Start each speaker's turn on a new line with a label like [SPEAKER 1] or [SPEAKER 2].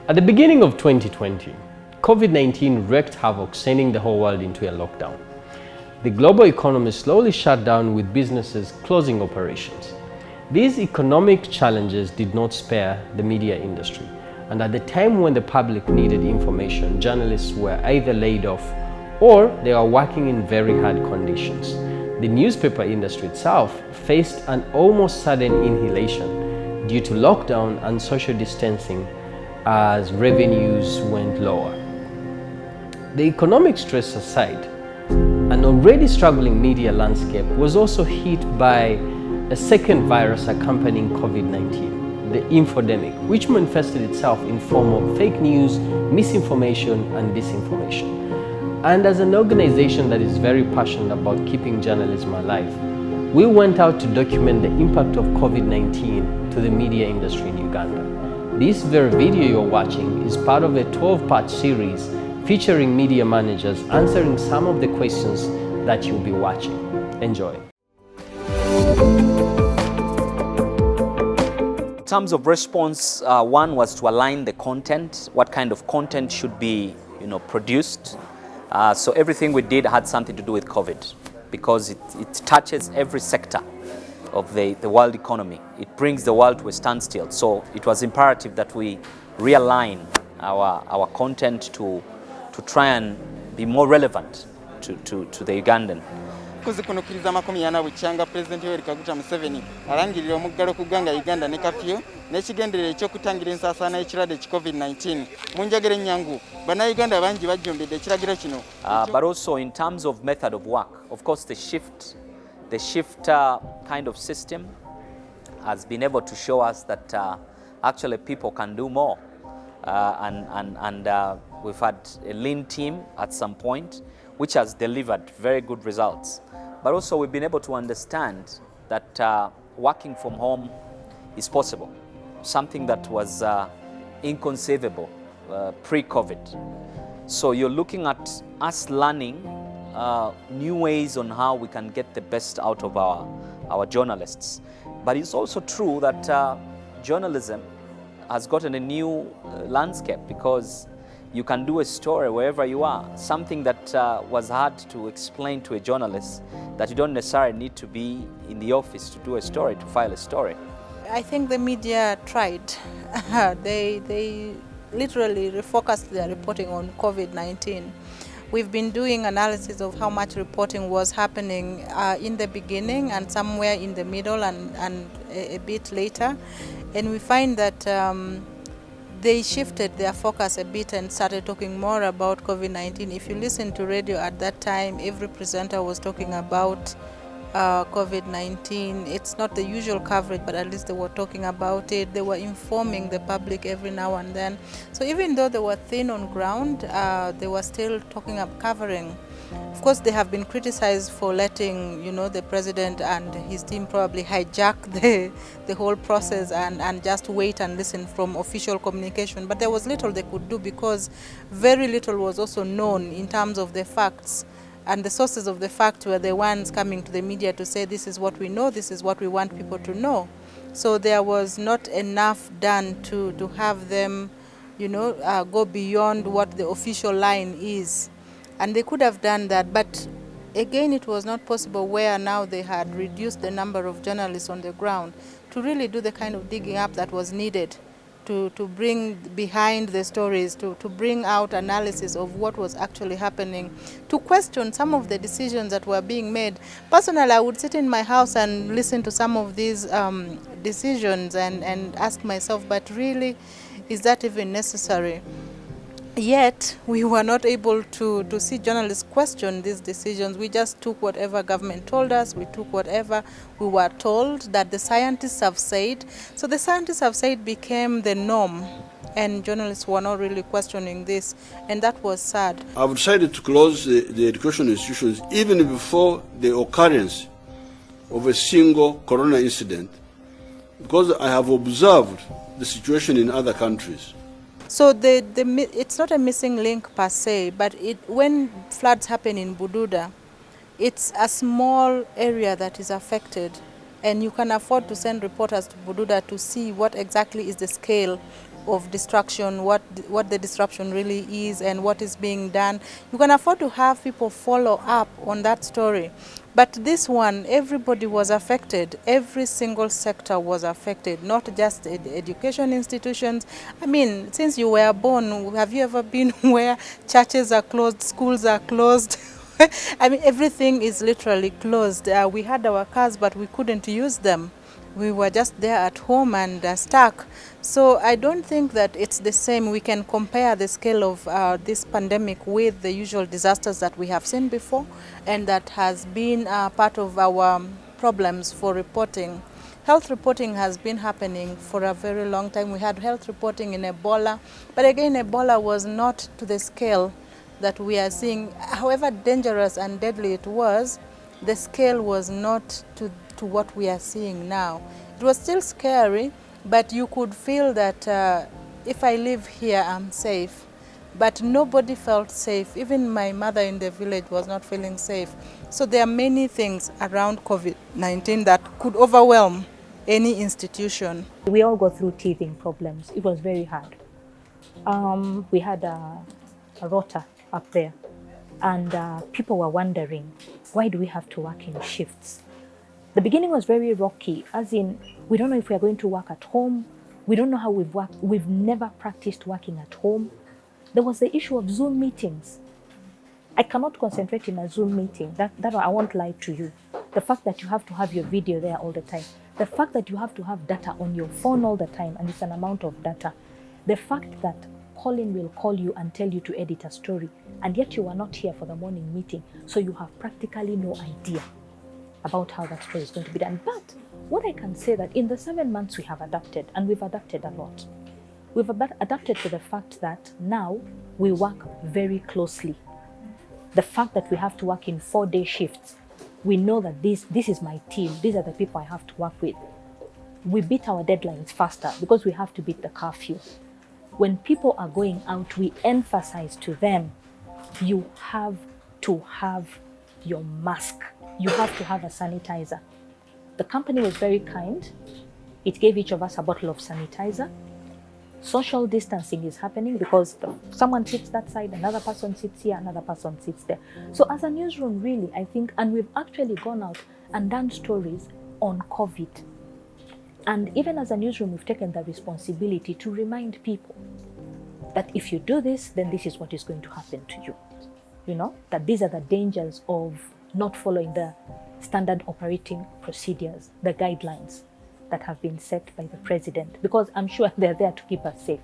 [SPEAKER 1] At the beginning of 2020, COVID-19 wreaked havoc, sending the whole world into a lockdown. The global economy slowly shut down, with businesses closing operations. These economic challenges did not spare the media industry, and at the time when the public needed information, journalists were either laid off or they are working in very hard conditions. The newspaper industry itself faced an almost sudden inhalation due to lockdown and social distancing as revenues went lower. The economic stress aside, an already struggling media landscape was also hit by a second virus accompanying COVID-19, the infodemic, which manifested itself in form of fake news, misinformation, and disinformation. And as an organization that is very passionate about keeping journalism alive, we went out to document the impact of COVID-19 to the media industry in Uganda. This very video you're watching is part of a 12-part series featuring media managers answering some of the questions that you'll be watching. Enjoy.
[SPEAKER 2] In terms of response, one was to align the content, what kind of content should be produced. So everything we did had something to do with COVID, because it touches every sector of the world economy. It brings the world to a standstill. So it was imperative that we realign our content to try and be more relevant to the Ugandan.
[SPEAKER 3] Kuzikunukkiriza makumi ana bukyanga President Yoweri Kaguta Museveni alangirira omuggalo ku ggwanga Uganda ne kafyu n'ekigenderera ekyokutangira ensaasaana y'ekirwadde ki COVID-19 mu njagala ennyangu bannayuganda bangi bajjumbidde ekiragiro kino.
[SPEAKER 2] But also in terms of method of work, of course the shift kind of system has been able to show us that actually people can do more, and we've had a lean team at some point which has delivered very good results. But also we've been able to understand that working from home is possible, something that was inconceivable pre-COVID. So you're looking at us learning new ways on how we can get the best out of our journalists. But it's also true that journalism has gotten a new landscape, because you can do a story wherever you are, something that was hard to explain to a journalist, that you don't necessarily need to be in the office to do a story, to file a story.
[SPEAKER 4] I think the media tried. They literally refocused their reporting on COVID-19. We've been doing analysis of how much reporting was happening in the beginning and somewhere in the middle and a bit later. And we find that they shifted their focus a bit and started talking more about COVID-19. If you listen to radio at that time, every presenter was talking about COVID-19. It's not the usual coverage, but at least they were talking about it. They were informing the public every now and then. So even though they were thin on ground, they were still covering. Of course, they have been criticized for letting, the president and his team probably hijack the whole process and just wait and listen from official communication. But there was little they could do, because very little was also known in terms of the facts. And the sources of the fact were the ones coming to the media to say, this is what we know, this is what we want people to know. So there was not enough done to have them, go beyond what the official line is. And they could have done that, but again, it was not possible, where now they had reduced the number of journalists on the ground to really do the kind of digging up that was needed to bring behind the stories, to bring out analysis of what was actually happening, to question some of the decisions that were being made. Personally, I would sit in my house and listen to some of these decisions and ask myself, but really, is that even necessary? Yet, we were not able to see journalists question these decisions. We just took whatever government told us, we took whatever we were told that the scientists have said. So the scientists have said became the norm, and journalists were not really questioning this, and that was sad.
[SPEAKER 5] I've decided to close the education institutions even before the occurrence of a single corona incident, because I have observed the situation in other countries.
[SPEAKER 4] So it's not a missing link per se, but when floods happen in Bududa, it's a small area that is affected, and you can afford to send reporters to Bududa to see what exactly is the scale of distraction, what the disruption really is and what is being done. You can afford to have people follow up on that story. But this one, everybody was affected. Every single sector was affected, not just education institutions. I mean, since you were born, have you ever been where churches are closed, schools are closed? I mean, everything is literally closed. We had our cars, but we couldn't use them. We were just there at home and stuck. So I don't think that it's the same. We can compare the scale of this pandemic with the usual disasters that we have seen before, and that has been part of our problems for reporting. Health reporting has been happening for a very long time. We had health reporting in Ebola, but again, Ebola was not to the scale that we are seeing. However dangerous and deadly it was, the scale was not to what we are seeing now. It was still scary, but you could feel that if I live here, I'm safe. But nobody felt safe. Even my mother in the village was not feeling safe. So there are many things around COVID-19 that could overwhelm any institution.
[SPEAKER 6] We all go through teething problems. It was very hard. We had a rota up there, and people were wondering, why do we have to work in shifts? The beginning was very rocky, as in, we don't know if we are going to work at home. We don't know how we've worked. We've never practiced working at home. There was the issue of Zoom meetings. I cannot concentrate in a Zoom meeting. That I won't lie to you. The fact that you have to have your video there all the time. The fact that you have to have data on your phone all the time, and it's an amount of data. The fact that Colin will call you and tell you to edit a story, and yet you are not here for the morning meeting, so you have practically no idea about how that story is going to be done. But what I can say that in the 7 months we have adapted, and we've adapted a lot. We've adapted to the fact that now we work very closely. The fact that we have to work in 4-day shifts, we know that this is my team, these are the people I have to work with. We beat our deadlines faster because we have to beat the curfew. When people are going out, we emphasize to them, you have to have your mask. You have to have a sanitizer. The company was very kind. It gave each of us a bottle of sanitizer. Social distancing is happening because someone sits that side, another person sits here, another person sits there. So as a newsroom, really, I think, and we've actually gone out and done stories on COVID. And even as a newsroom, we've taken the responsibility to remind people that if you do this, then this is what is going to happen to you. You know, that these are the dangers of not following the standard operating procedures, the guidelines that have been set by the president, because I'm sure they're there to keep us safe.